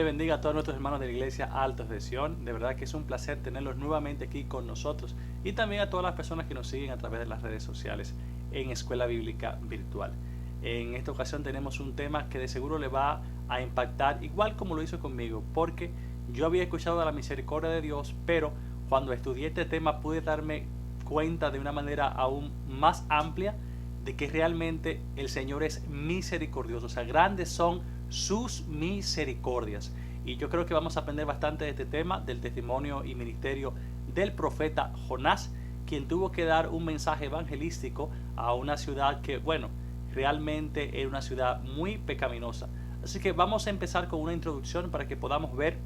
le bendiga a todos nuestros hermanos de la iglesia Altos de Sion. De verdad que es un placer tenerlos nuevamente aquí con nosotros y también a todas las personas que nos siguen a través de las redes sociales en Escuela Bíblica Virtual. En esta ocasión tenemos un tema que de seguro le va a impactar igual como lo hizo conmigo, porque yo había escuchado de la misericordia de Dios, pero cuando estudié este tema pude darme cuenta de una manera aún más amplia de que realmente el Señor es misericordioso. O sea, grandes son sus misericordias. Y yo creo que vamos a aprender bastante de este tema, del testimonio y ministerio del profeta Jonás, quien tuvo que dar un mensaje evangelístico a una ciudad que, bueno, realmente era una ciudad muy pecaminosa. Así que vamos a empezar con una introducción para que podamos ver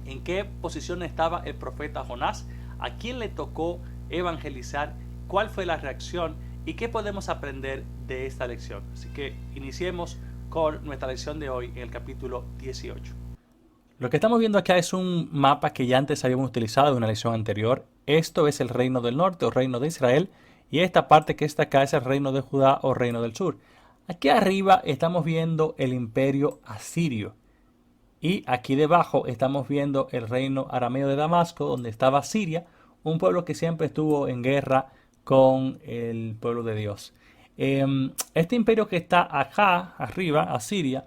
en qué posición estaba el profeta Jonás, a quién le tocó evangelizar, cuál fue la reacción y qué podemos aprender de esta lección. Así que iniciemos con nuestra lección de hoy en el capítulo 18. Lo que estamos viendo acá es un mapa que ya antes habíamos utilizado en una lección anterior. Esto es el reino del norte o reino de Israel, y esta parte que está acá es el reino de Judá o reino del sur. Aquí arriba estamos viendo el imperio asirio, y aquí debajo estamos viendo el reino arameo de Damasco, donde estaba Siria, un pueblo que siempre estuvo en guerra con el pueblo de Dios. Este imperio que está acá arriba, Asiria,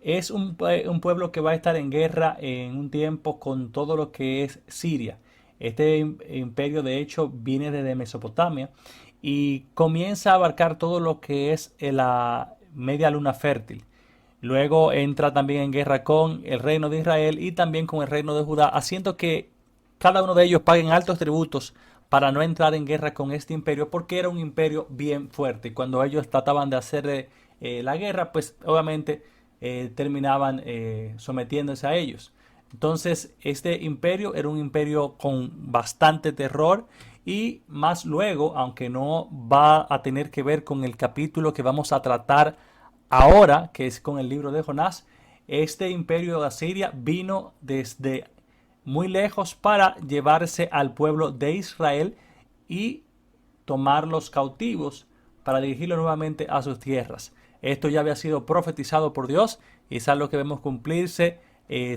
es un pueblo que va a estar en guerra en un tiempo con todo lo que es Siria. Este imperio de hecho viene desde Mesopotamia y comienza a abarcar todo lo que es la media luna fértil. Luego entra también en guerra con el reino de Israel y también con el reino de Judá, haciendo que cada uno de ellos paguen altos tributos para no entrar en guerra con este imperio, porque era un imperio bien fuerte. Y cuando ellos trataban de hacer la guerra, pues obviamente terminaban sometiéndose a ellos. Entonces este imperio era un imperio con bastante terror, y más luego, aunque no va a tener que ver con el capítulo que vamos a tratar ahora, que es con el libro de Jonás, este imperio de Asiria vino desde muy lejos para llevarse al pueblo de Israel y tomarlos cautivos para dirigirlos nuevamente a sus tierras. Esto ya había sido profetizado por Dios y es algo que vemos cumplirse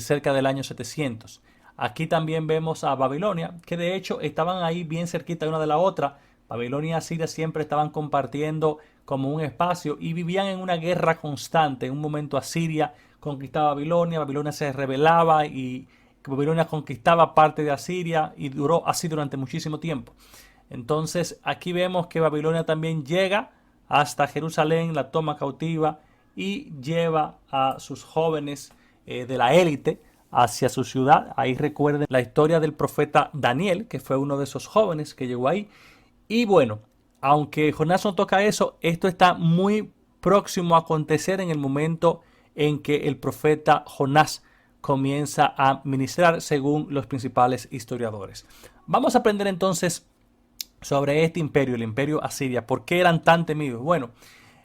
cerca del año 700. Aquí también vemos a Babilonia, que de hecho estaban ahí bien cerquita una de la otra. Babilonia y Asiria siempre estaban compartiendo como un espacio y vivían en una guerra constante. En un momento Asiria conquistaba Babilonia, Babilonia se rebelaba y Babilonia conquistaba parte de Asiria y duró así durante muchísimo tiempo. Entonces aquí vemos que Babilonia también llega hasta Jerusalén, la toma cautiva y lleva a sus jóvenes de la élite hacia su ciudad. Ahí recuerden la historia del profeta Daniel, que fue uno de esos jóvenes que llegó ahí. Y bueno, aunque Jonás no toca eso, esto está muy próximo a acontecer en el momento en que el profeta Jonás comienza a ministrar, según los principales historiadores. Vamos a aprender entonces sobre este imperio, el imperio asiria. ¿Por qué eran tan temidos? Bueno,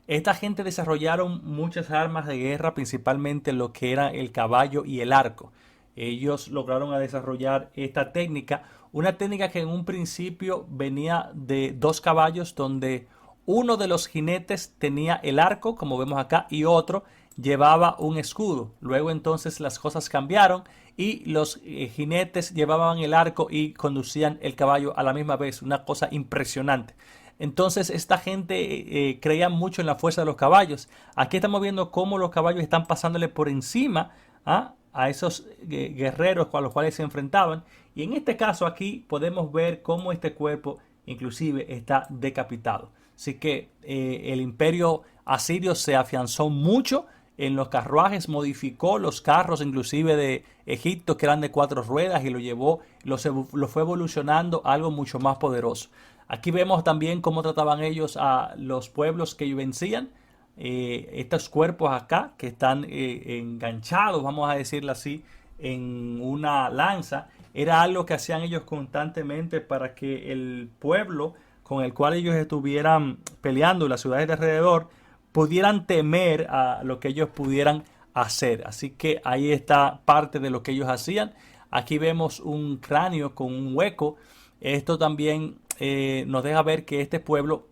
esta gente desarrollaron muchas armas de guerra, principalmente lo que era el caballo y el arco. Ellos lograron desarrollar esta técnica, una técnica que en un principio venía de dos caballos, donde uno de los jinetes tenía el arco, como vemos acá, y otro llevaba un escudo. Luego entonces las cosas cambiaron y los jinetes llevaban el arco y conducían el caballo a la misma vez. Una cosa impresionante. Entonces esta gente creía mucho en la fuerza de los caballos. Aquí estamos viendo cómo los caballos están pasándole por encima a esos guerreros con los cuales se enfrentaban. Y en este caso aquí podemos ver cómo este cuerpo inclusive está decapitado. Así que el imperio asirio se afianzó mucho en los carruajes, modificó los carros inclusive de Egipto, que eran de 4 ruedas, y lo fue evolucionando a algo mucho más poderoso. Aquí vemos también cómo trataban ellos a los pueblos que vencían. Estos cuerpos acá que están enganchados, vamos a decirlo así, en una lanza, era algo que hacían ellos constantemente para que el pueblo con el cual ellos estuvieran peleando, las ciudades de alrededor, pudieran temer a lo que ellos pudieran hacer. Así que ahí está parte de lo que ellos hacían. Aquí vemos un cráneo con un hueco. Esto también nos deja ver que este pueblo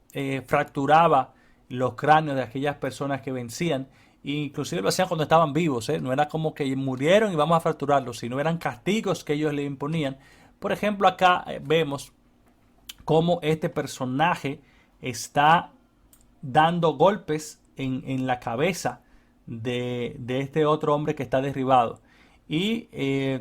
fracturaba los cráneos de aquellas personas que vencían, inclusive lo hacían cuando estaban vivos, ¿eh? No era como que murieron y vamos a fracturarlos, sino eran castigos que ellos le imponían. Por ejemplo, acá vemos cómo este personaje está dando golpes en la cabeza de este otro hombre que está derribado. Y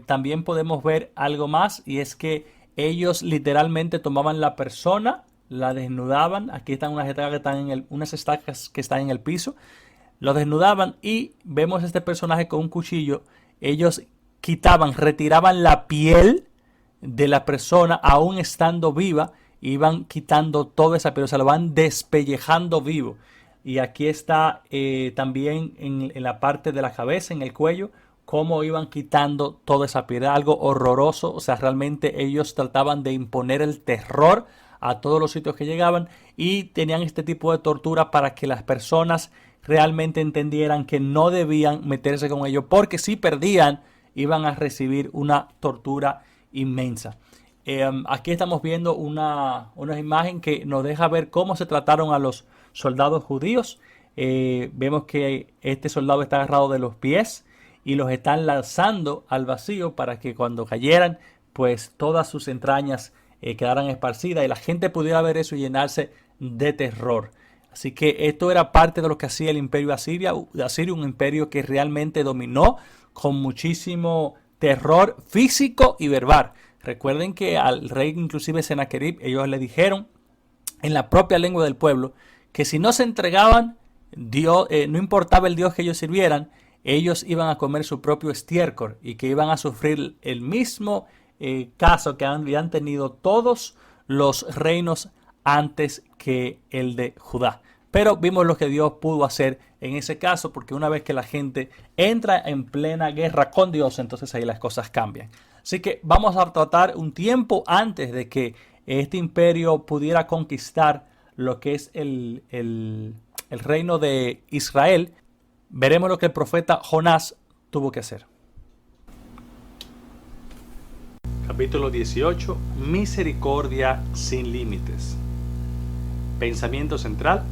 también podemos ver algo más, y es que ellos literalmente tomaban la persona, la desnudaban. Aquí están unas estacas que están en el piso. Lo desnudaban y vemos a este personaje con un cuchillo. Ellos retiraban la piel de la persona aún estando viva. Iban quitando toda esa piel, o sea, lo van despellejando vivo. Y aquí está también en la parte de la cabeza, en el cuello, cómo iban quitando toda esa piel. Era algo horroroso. O sea, realmente ellos trataban de imponer el terror a todos los sitios que llegaban, y tenían este tipo de tortura para que las personas realmente entendieran que no debían meterse con ellos, porque si perdían iban a recibir una tortura inmensa. Aquí estamos viendo una imagen que nos deja ver cómo se trataron a los soldados judíos. Vemos que este soldado está agarrado de los pies y los están lanzando al vacío para que cuando cayeran, pues todas sus entrañas quedaran esparcidas y la gente pudiera ver eso y llenarse de terror. Así que esto era parte de lo que hacía el imperio asirio, un imperio que realmente dominó con muchísimo terror físico y verbal. Recuerden que al rey, inclusive Sennacherib, ellos le dijeron en la propia lengua del pueblo que si no se entregaban, no importaba el dios que ellos sirvieran, ellos iban a comer su propio estiércol y que iban a sufrir el mismo caso que habían tenido todos los reinos antes que el de Judá. Pero vimos lo que Dios pudo hacer en ese caso, porque una vez que la gente entra en plena guerra con Dios, entonces ahí las cosas cambian. Así que vamos a tratar un tiempo antes de que este imperio pudiera conquistar lo que es el reino de Israel. Veremos lo que el profeta Jonás tuvo que hacer. Capítulo 18. Misericordia sin límites. Pensamiento central.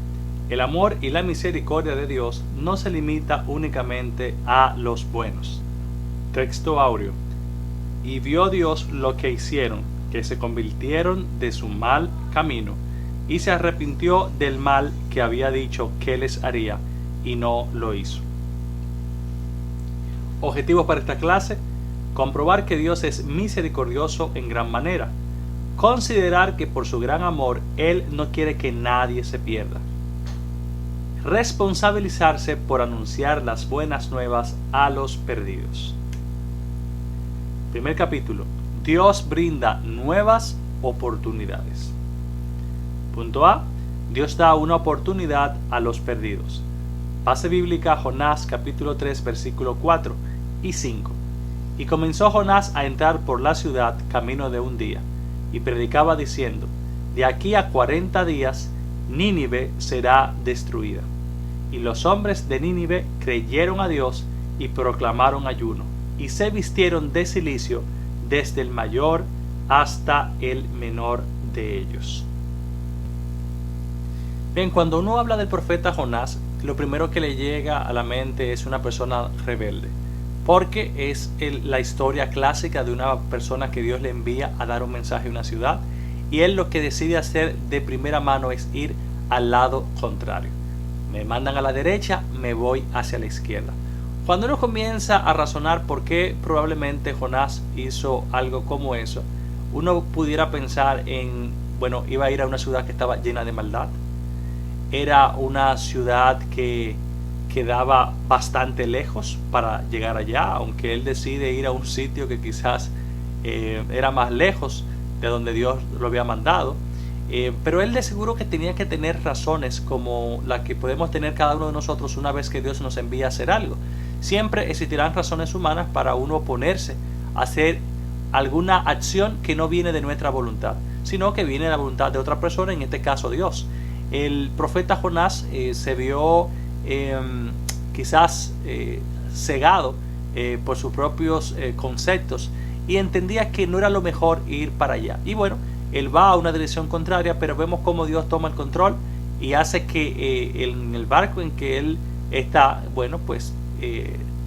El amor y la misericordia de Dios no se limita únicamente a los buenos. Texto áureo. Y vio Dios lo que hicieron, que se convirtieron de su mal camino, y se arrepintió del mal que había dicho que les haría, y no lo hizo. Objetivos para esta clase: comprobar que Dios es misericordioso en gran manera, considerar que por su gran amor Él no quiere que nadie se pierda, responsabilizarse por anunciar las buenas nuevas a los perdidos. Primer capítulo. Dios brinda nuevas oportunidades. Punto A. Dios da una oportunidad a los perdidos. Base bíblica: Jonás capítulo 3 versículo 4 y 5. Y comenzó Jonás a entrar por la ciudad camino de un día, y predicaba diciendo: de aquí a 40 días Nínive será destruida. Y los hombres de Nínive creyeron a Dios y proclamaron ayuno, y se vistieron de cilicio desde el mayor hasta el menor de ellos. Bien, cuando uno habla del profeta Jonás, lo primero que le llega a la mente es una persona rebelde, porque es la historia clásica de una persona que Dios le envía a dar un mensaje a una ciudad, y él lo que decide hacer de primera mano es ir al lado contrario. Me mandan a la derecha, me voy hacia la izquierda. Cuando uno comienza a razonar por qué probablemente Jonás hizo algo como eso, uno pudiera pensar en, bueno, iba a ir a una ciudad que estaba llena de maldad. Era una ciudad que quedaba bastante lejos para llegar allá, aunque él decide ir a un sitio que quizás era más lejos de donde Dios lo había mandado. Pero él de seguro que tenía que tener razones como la que podemos tener cada uno de nosotros una vez que Dios nos envía a hacer algo. Siempre existirán razones humanas para uno oponerse a hacer alguna acción que no viene de nuestra voluntad, sino que viene de la voluntad de otra persona, en este caso Dios. El profeta Jonás se vio quizás cegado por sus propios conceptos y entendía que no era lo mejor ir para allá. Y bueno, él va a una dirección contraria, pero vemos cómo Dios toma el control y hace que en el barco en que él bueno, pues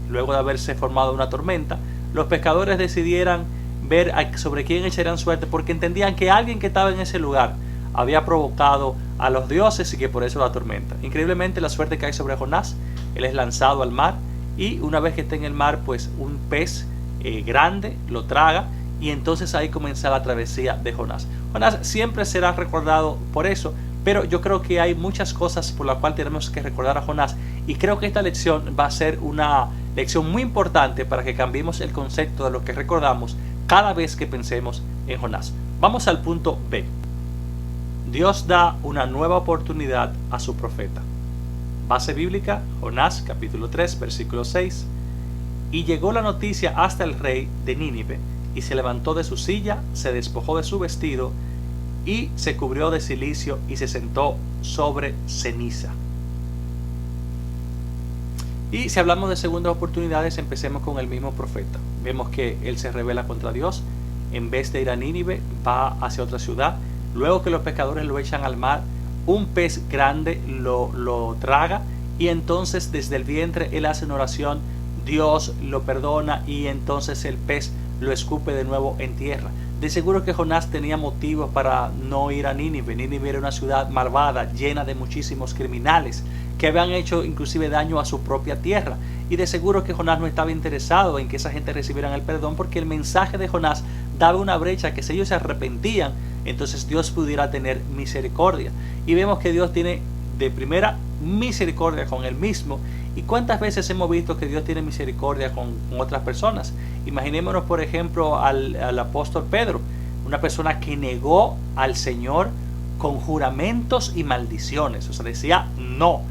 luego de haberse formado una tormenta, los pescadores decidieran ver sobre quién echarían suerte, porque entendían que alguien que estaba en ese lugar había provocado a los dioses y que por eso la tormenta. Increíblemente, la suerte cae sobre Jonás. Él es lanzado al mar y una vez que está en el mar, pues un pez grande lo traga, y entonces ahí comienza la travesía de Jonás. Jonás siempre será recordado por eso, pero yo creo que hay muchas cosas por las cuales tenemos que recordar a Jonás, y creo que esta lección va a ser una lección muy importante para que cambiemos el concepto de lo que recordamos cada vez que pensemos en Jonás. Vamos al punto B. Dios da una nueva oportunidad a su profeta. Base bíblica, Jonás capítulo 3, versículo 6. Y llegó la noticia hasta el rey de Nínive, y se levantó de su silla, se despojó de su vestido, y se cubrió de cilicio, y se sentó sobre ceniza. Y si hablamos de segundas oportunidades, empecemos con el mismo profeta. Vemos que él se rebela contra Dios. En vez de ir a Nínive, va hacia otra ciudad. Luego que los pescadores lo echan al mar, un pez grande lo traga, y entonces desde el vientre él hace una oración, Dios lo perdona, y entonces el pez lo escupe de nuevo en tierra. De seguro que Jonás tenía motivos para no ir a Nínive. Nínive era una ciudad malvada, llena de muchísimos criminales que habían hecho inclusive daño a su propia tierra. Y de seguro que Jonás no estaba interesado en que esa gente recibieran el perdón, porque el mensaje de Jonás daba una brecha que si ellos se arrepentían, entonces Dios pudiera tener misericordia. Y vemos que Dios tiene de primera misericordia con él mismo. ¿Y cuántas veces hemos visto que Dios tiene misericordia con otras personas? Imaginémonos, por ejemplo, al apóstol Pedro, una persona que negó al Señor con juramentos y maldiciones. O sea, decía, no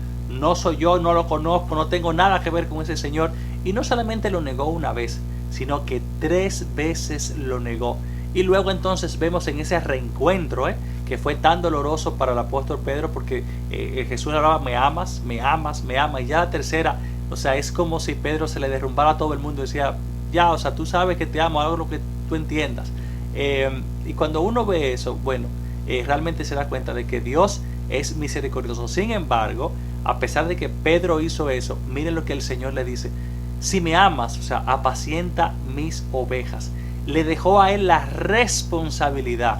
soy yo, no lo conozco, no tengo nada que ver con ese Señor. Y no solamente lo negó una vez, sino que 3 veces lo negó. Y luego entonces vemos en ese reencuentro, que fue tan doloroso para el apóstol Pedro, porque Jesús hablaba, me amas, y ya la tercera, o sea, es como si Pedro se le derrumbara a todo el mundo y decía, ya, o sea, tú sabes que te amo, hago lo que tú entiendas. Y cuando uno ve eso, bueno, realmente se da cuenta de que Dios es misericordioso. Sin embargo, a pesar de que Pedro hizo eso, miren lo que el Señor le dice, si me amas, o sea, apacienta mis ovejas. Le dejó a él la responsabilidad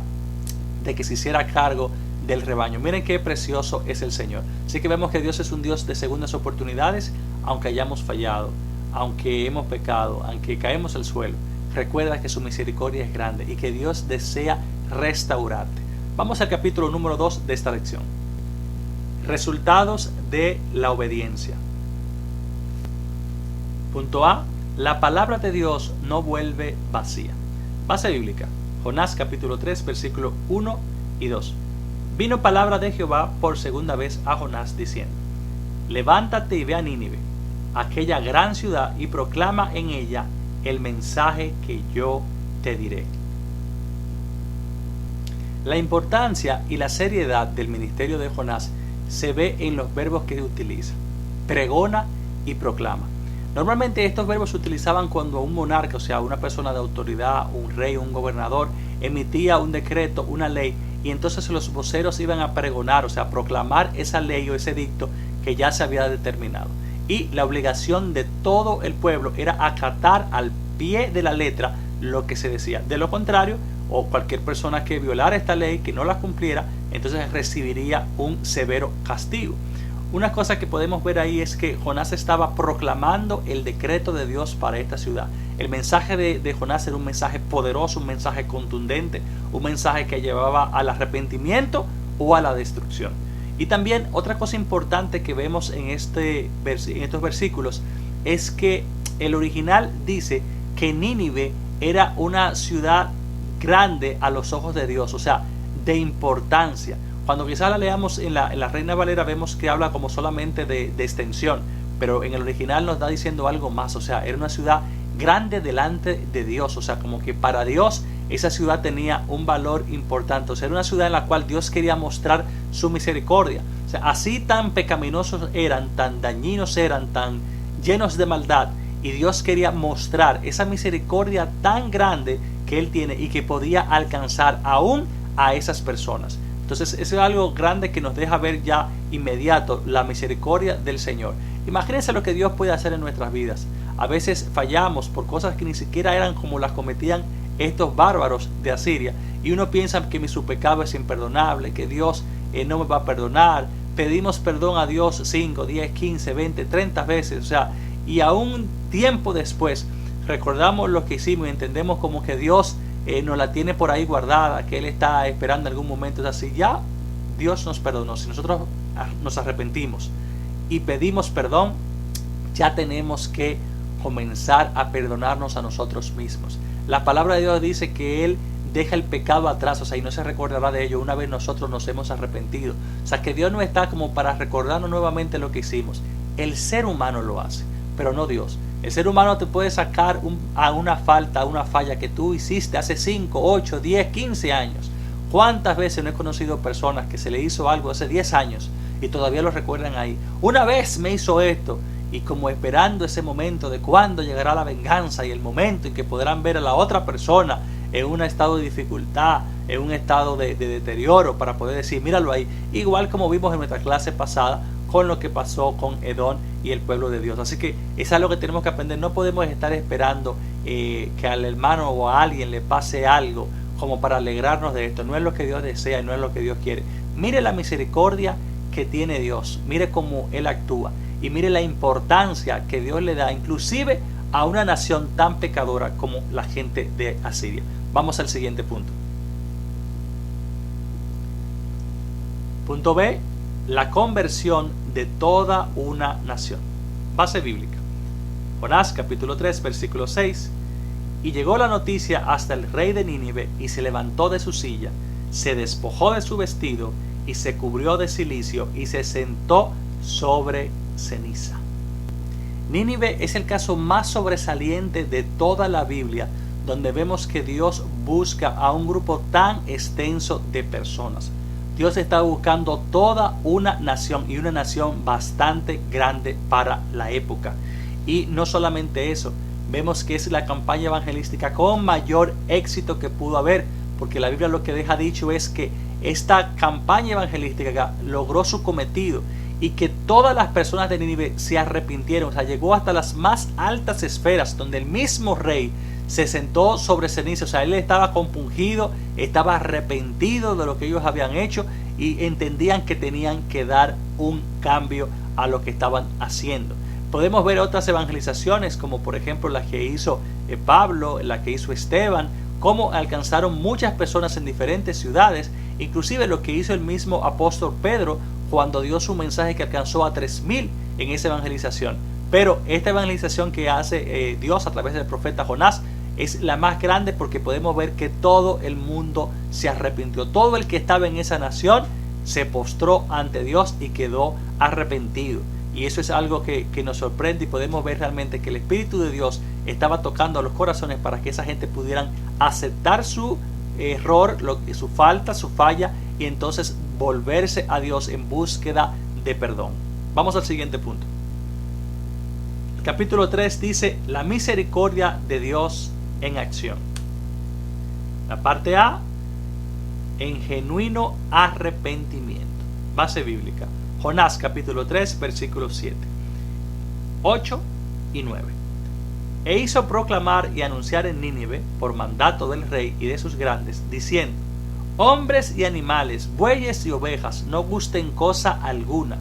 de que se hiciera cargo del rebaño. Miren qué precioso es el Señor. Así que vemos que Dios es un Dios de segundas oportunidades, aunque hayamos fallado, aunque hemos pecado, aunque caemos al suelo. Recuerda que su misericordia es grande y que Dios desea restaurarte. Vamos al capítulo número 2 de esta lección. Resultados de la obediencia. Punto A. La palabra de Dios no vuelve vacía. Base bíblica. Jonás capítulo 3, versículo 1 y 2. Vino palabra de Jehová por segunda vez a Jonás diciendo, levántate y ve a Nínive, aquella gran ciudad, y proclama en ella el mensaje que yo te diré. La importancia y la seriedad del ministerio de Jonás se ve en los verbos que utiliza. Pregona y proclama. Normalmente estos verbos se utilizaban cuando un monarca, o sea, una persona de autoridad, un rey, un gobernador, emitía un decreto, una ley, y entonces los voceros iban a pregonar, o sea, a proclamar esa ley o ese edicto que ya se había determinado. Y la obligación de todo el pueblo era acatar al pie de la letra lo que se decía. De lo contrario, o cualquier persona que violara esta ley, que no la cumpliera, entonces recibiría un severo castigo. Una cosa que podemos ver ahí es que Jonás estaba proclamando el decreto de Dios para esta ciudad. El mensaje de Jonás era un mensaje poderoso, un mensaje contundente, un mensaje que llevaba al arrepentimiento o a la destrucción. Y también otra cosa importante que vemos en estos versículos es que el original dice que Nínive era una ciudad grande a los ojos de Dios, o sea, de importancia. Cuando quizás la leamos en la Reina Valera vemos que habla como solamente de extensión, pero en el original nos está diciendo algo más, o sea, era una ciudad grande delante de Dios, o sea, como que para Dios esa ciudad tenía un valor importante, o sea, era una ciudad en la cual Dios quería mostrar su misericordia. O sea, así tan pecaminosos eran, tan dañinos eran, tan llenos de maldad, y Dios quería mostrar esa misericordia tan grande que Él tiene y que podía alcanzar aún a esas personas. Entonces eso es algo grande que nos deja ver ya inmediato la misericordia del Señor. Imagínense lo que Dios puede hacer en nuestras vidas. A veces fallamos por cosas que ni siquiera eran como las cometían estos bárbaros de Asiria, y uno piensa que su pecado es imperdonable, que Dios no me va a perdonar. Pedimos perdón a Dios 5, 10, 15, 20, 30 veces, o sea, y aún tiempo después recordamos lo que hicimos y entendemos como que Dios nos la tiene por ahí guardada, que Él está esperando en algún momento. Es así, ya Dios nos perdonó. Si nosotros nos arrepentimos y pedimos perdón, ya tenemos que comenzar a perdonarnos a nosotros mismos. La palabra de Dios dice que Él deja el pecado atrás, o sea, y no se recordará de ello una vez nosotros nos hemos arrepentido. O sea, que Dios no está como para recordarnos nuevamente lo que hicimos. El ser humano lo hace, pero no Dios. El ser humano te puede sacar a una falta, a una falla que tú hiciste hace 5, 8, 10, 15 años. ¿Cuántas veces no he conocido personas que se le hizo algo hace 10 años y todavía lo recuerdan ahí? Una vez me hizo esto, y como esperando ese momento de cuándo llegará la venganza y el momento en que podrán ver a la otra persona en un estado de dificultad, en un estado de deterioro, para poder decir, míralo ahí. Igual como vimos en nuestra clase pasada con lo que pasó con Edom y el pueblo de Dios. Así que es algo que tenemos que aprender. No podemos estar esperando que al hermano o a alguien le pase algo como para alegrarnos de esto. No es lo que Dios desea y no es lo que Dios quiere. Mire la misericordia que tiene Dios. Mire cómo Él actúa. Y mire la importancia que Dios le da inclusive a una nación tan pecadora como la gente de Asiria. Vamos al siguiente punto. Punto B. La conversión de toda una nación. Base bíblica. Jonás capítulo 3 versículo 6. Y llegó la noticia hasta el rey de Nínive, y se levantó de su silla, se despojó de su vestido, y se cubrió de cilicio, y se sentó sobre ceniza. Nínive es el caso más sobresaliente de toda la Biblia, donde vemos que Dios busca a un grupo tan extenso de personas. Dios está buscando toda una nación, y una nación bastante grande para la época. Y no solamente eso, vemos que es la campaña evangelística con mayor éxito que pudo haber, porque la Biblia lo que deja dicho es que esta campaña evangelística logró su cometido y que todas las personas de Nínive se arrepintieron. O sea, llegó hasta las más altas esferas, donde el mismo rey se sentó sobre ceniza. O sea, él estaba compungido, estaba arrepentido de lo que ellos habían hecho y entendían que tenían que dar un cambio a lo que estaban haciendo. Podemos ver otras evangelizaciones, como por ejemplo la que hizo Pablo, la que hizo Esteban, cómo alcanzaron muchas personas en diferentes ciudades, inclusive lo que hizo el mismo apóstol Pedro cuando dio su mensaje, que alcanzó a 3,000 en esa evangelización. Pero esta evangelización que hace Dios a través del profeta Jonás es la más grande, porque podemos ver que todo el mundo se arrepintió. Todo el que estaba en esa nación se postró ante Dios y quedó arrepentido. Y eso es algo que nos sorprende, y podemos ver realmente que el Espíritu de Dios estaba tocando a los corazones para que esa gente pudieran aceptar su error, su falta, su falla, y entonces volverse a Dios en búsqueda de perdón. Vamos al siguiente punto. El capítulo 3 dice la misericordia de Dios en acción. La parte A, en genuino arrepentimiento. Base bíblica. Jonás capítulo 3 versículos 7, 8 y 9. E hizo proclamar y anunciar en Nínive por mandato del rey y de sus grandes, diciendo: hombres y animales, bueyes y ovejas, no gusten cosa alguna,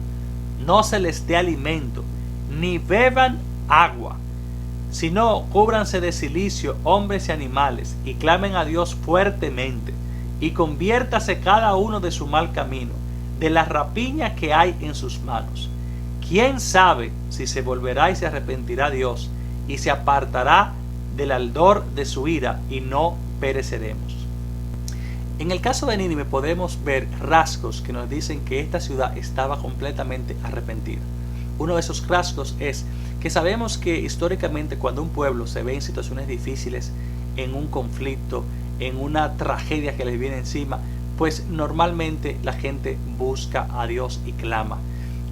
no se les dé alimento, ni beban agua, sino cúbranse de cilicio hombres y animales, y clamen a Dios fuertemente, y conviértase cada uno de su mal camino, de la rapiña que hay en sus manos. ¿Quién sabe si se volverá y se arrepentirá Dios, y se apartará del ardor de su ira, y no pereceremos? En el caso de Nínive podemos ver rasgos que nos dicen que esta ciudad estaba completamente arrepentida. Uno de esos rasgos es que sabemos que históricamente, cuando un pueblo se ve en situaciones difíciles, en un conflicto, en una tragedia que les viene encima, pues normalmente la gente busca a Dios y clama.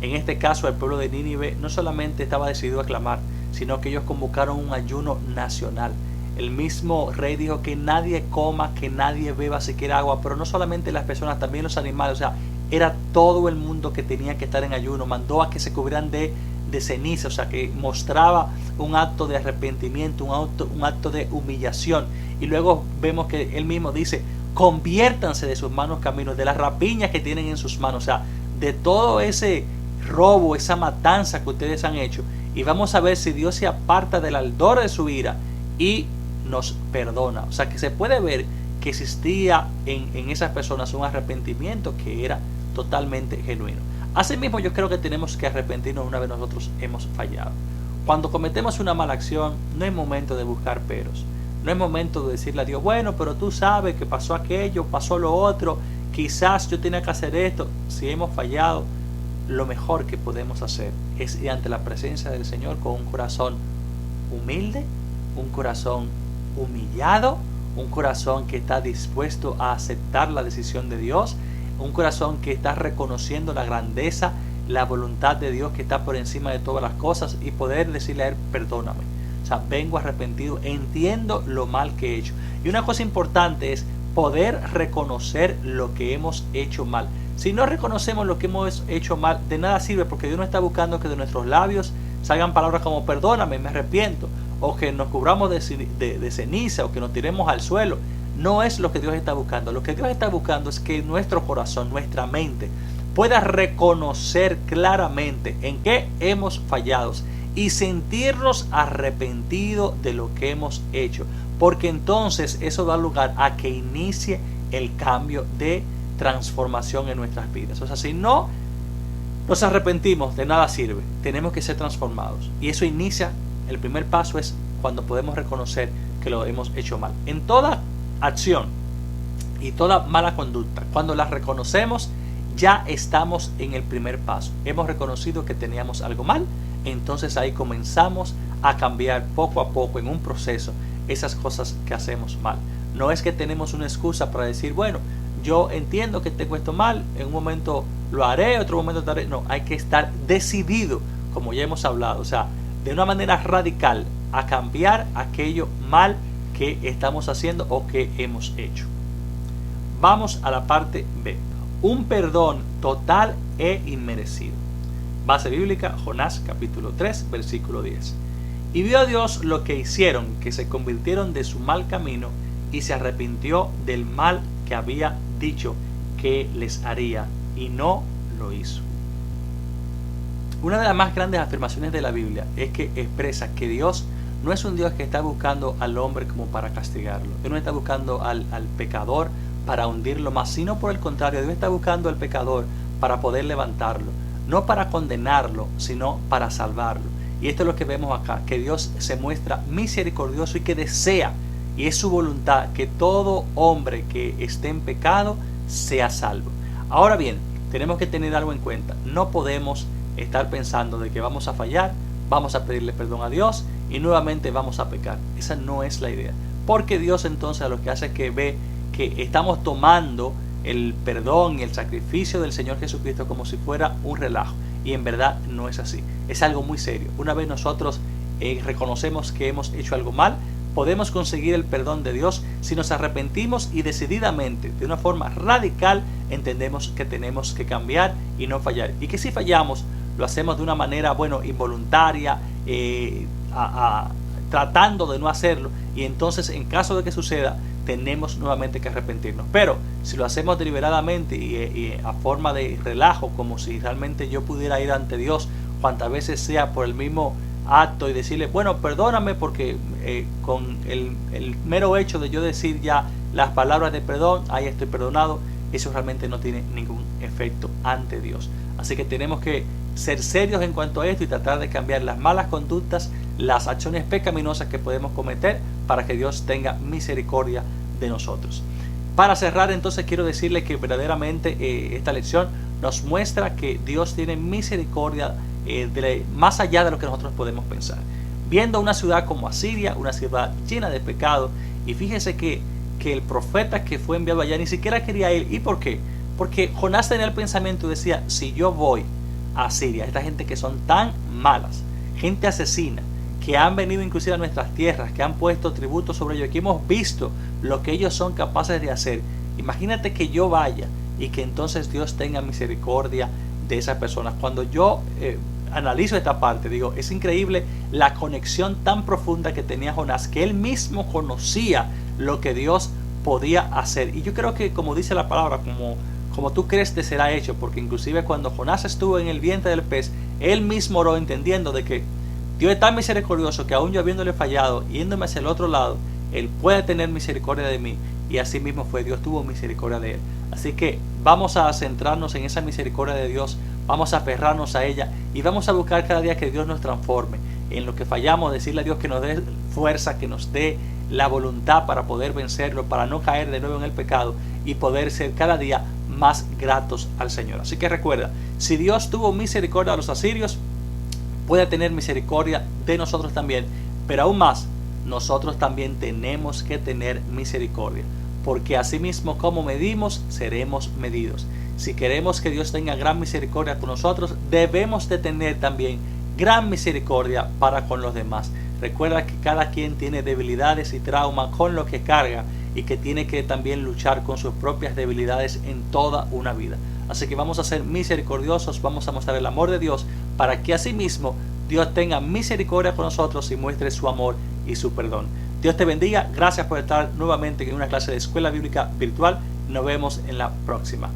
En este caso, el pueblo de Nínive no solamente estaba decidido a clamar, sino que ellos convocaron un ayuno nacional. El mismo rey dijo que nadie coma, que nadie beba siquiera agua, pero no solamente las personas, también los animales. O sea, era todo el mundo que tenía que estar en ayuno. Mandó a que se cubrieran de ceniza, o sea que mostraba un acto de arrepentimiento, un acto de humillación. Y luego vemos que él mismo dice: conviértanse de sus malos caminos, de las rapiñas que tienen en sus manos, o sea, de todo ese robo, esa matanza que ustedes han hecho. Y vamos a ver si Dios se aparta del ardor de su ira y nos perdona. O sea que se puede ver que existía en esas personas un arrepentimiento que era totalmente genuino. Asimismo, yo creo que tenemos que arrepentirnos una vez nosotros hemos fallado. Cuando cometemos una mala acción, no es momento de buscar peros. No es momento de decirle a Dios: bueno, pero tú sabes que pasó aquello, pasó lo otro, quizás yo tenía que hacer esto. Si hemos fallado, lo mejor que podemos hacer es ir ante la presencia del Señor con un corazón humilde, un corazón humillado, un corazón que está dispuesto a aceptar la decisión de Dios, un corazón que está reconociendo la grandeza, la voluntad de Dios que está por encima de todas las cosas, y poder decirle a Él: perdóname. O sea, vengo arrepentido, entiendo lo mal que he hecho. Y una cosa importante es poder reconocer lo que hemos hecho mal. Si no reconocemos lo que hemos hecho mal, de nada sirve, porque Dios no está buscando que de nuestros labios salgan palabras como perdóname, me arrepiento, o que nos cubramos de ceniza, o que nos tiremos al suelo. No es lo que Dios está buscando. Lo que Dios está buscando es que nuestro corazón, nuestra mente, pueda reconocer claramente en qué hemos fallado y sentirnos arrepentidos de lo que hemos hecho, porque entonces eso da lugar a que inicie el cambio de transformación en nuestras vidas. O sea, si no nos arrepentimos, de nada sirve. Tenemos que ser transformados, y eso inicia, el primer paso es cuando podemos reconocer que lo hemos hecho mal. En toda acción y toda mala conducta, cuando la reconocemos, ya estamos en el primer paso. Hemos reconocido que teníamos algo mal, entonces ahí comenzamos a cambiar poco a poco en un proceso esas cosas que hacemos mal. No es que tenemos una excusa para decir: bueno, yo entiendo que tengo esto mal, en un momento lo haré, otro momento lo haré. No, hay que estar decidido, como ya hemos hablado, o sea, de una manera radical a cambiar aquello mal que estamos haciendo o que hemos hecho. Vamos a la parte B. Un perdón total e inmerecido. Base bíblica, Jonás capítulo 3, versículo 10. Y vio a Dios lo que hicieron, que se convirtieron de su mal camino, y se arrepintió del mal que había dicho que les haría, y no lo hizo. Una de las más grandes afirmaciones de la Biblia es que expresa que Dios no es un Dios que está buscando al hombre como para castigarlo. Dios no está buscando al pecador para hundirlo más, sino por el contrario, Dios está buscando al pecador para poder levantarlo, no para condenarlo, sino para salvarlo. Y esto es lo que vemos acá, que Dios se muestra misericordioso y que desea, y es su voluntad, que todo hombre que esté en pecado sea salvo. Ahora bien, tenemos que tener algo en cuenta. No podemos estar pensando de que vamos a fallar, vamos a pedirle perdón a Dios y nuevamente vamos a pecar. Esa no es la idea. Porque Dios entonces lo que hace es que ve que estamos tomando el perdón y el sacrificio del Señor Jesucristo como si fuera un relajo. Y en verdad no es así. Es algo muy serio. Una vez nosotros reconocemos que hemos hecho algo mal, podemos conseguir el perdón de Dios si nos arrepentimos y decididamente, de una forma radical, entendemos que tenemos que cambiar y no fallar. Y que si fallamos, lo hacemos de una manera, involuntaria, tratando de no hacerlo. Y entonces, en caso de que suceda, tenemos nuevamente que arrepentirnos. Pero si lo hacemos deliberadamente y a forma de relajo, como si realmente yo pudiera ir ante Dios cuantas veces sea por el mismo acto y decirle: bueno, perdóname, porque con el mero hecho de yo decir ya las palabras de perdón, ahí estoy perdonado, eso realmente no tiene ningún efecto ante Dios. Así que tenemos que ser serios en cuanto a esto y tratar de cambiar las malas conductas, las acciones pecaminosas que podemos cometer, para que Dios tenga misericordia de nosotros. Para cerrar, entonces, quiero decirle que verdaderamente esta lección nos muestra que Dios tiene misericordia más allá de lo que nosotros podemos pensar. Viendo una ciudad como Asiria, una ciudad llena de pecado, y fíjese que el profeta que fue enviado allá ni siquiera quería ir. ¿Y por qué? Porque Jonás tenía el pensamiento y decía: si yo voy a Asiria, esta gente que son tan malas, gente asesina, que han venido inclusive a nuestras tierras, que han puesto tributo sobre ellos, que hemos visto lo que ellos son capaces de hacer, imagínate que yo vaya y que entonces Dios tenga misericordia de esas personas. Cuando yo analizo esta parte, digo, es increíble la conexión tan profunda que tenía Jonás, que él mismo conocía lo que Dios podía hacer. Y yo creo que, como dice la palabra, como tú crees te será hecho, porque inclusive cuando Jonás estuvo en el vientre del pez, él mismo oró entendiendo de que Dios es tan misericordioso que aún yo habiéndole fallado, yéndome hacia el otro lado, Él puede tener misericordia de mí. Y así mismo fue, Dios tuvo misericordia de él. Así que vamos a centrarnos en esa misericordia de Dios, vamos a aferrarnos a ella y vamos a buscar cada día que Dios nos transforme. En lo que fallamos, decirle a Dios que nos dé fuerza, que nos dé la voluntad para poder vencerlo, para no caer de nuevo en el pecado y poder ser cada día más gratos al Señor. Así que recuerda, si Dios tuvo misericordia a los asirios, puede tener misericordia de nosotros también, pero aún más, nosotros también tenemos que tener misericordia, porque asimismo como medimos, seremos medidos. Si queremos que Dios tenga gran misericordia con nosotros, debemos de tener también gran misericordia para con los demás. Recuerda que cada quien tiene debilidades y traumas con lo que carga y que tiene que también luchar con sus propias debilidades en toda una vida. Así que vamos a ser misericordiosos, vamos a mostrar el amor de Dios para que asimismo Dios tenga misericordia con nosotros y muestre su amor y su perdón. Dios te bendiga, gracias por estar nuevamente en una clase de Escuela Bíblica Virtual. Nos vemos en la próxima.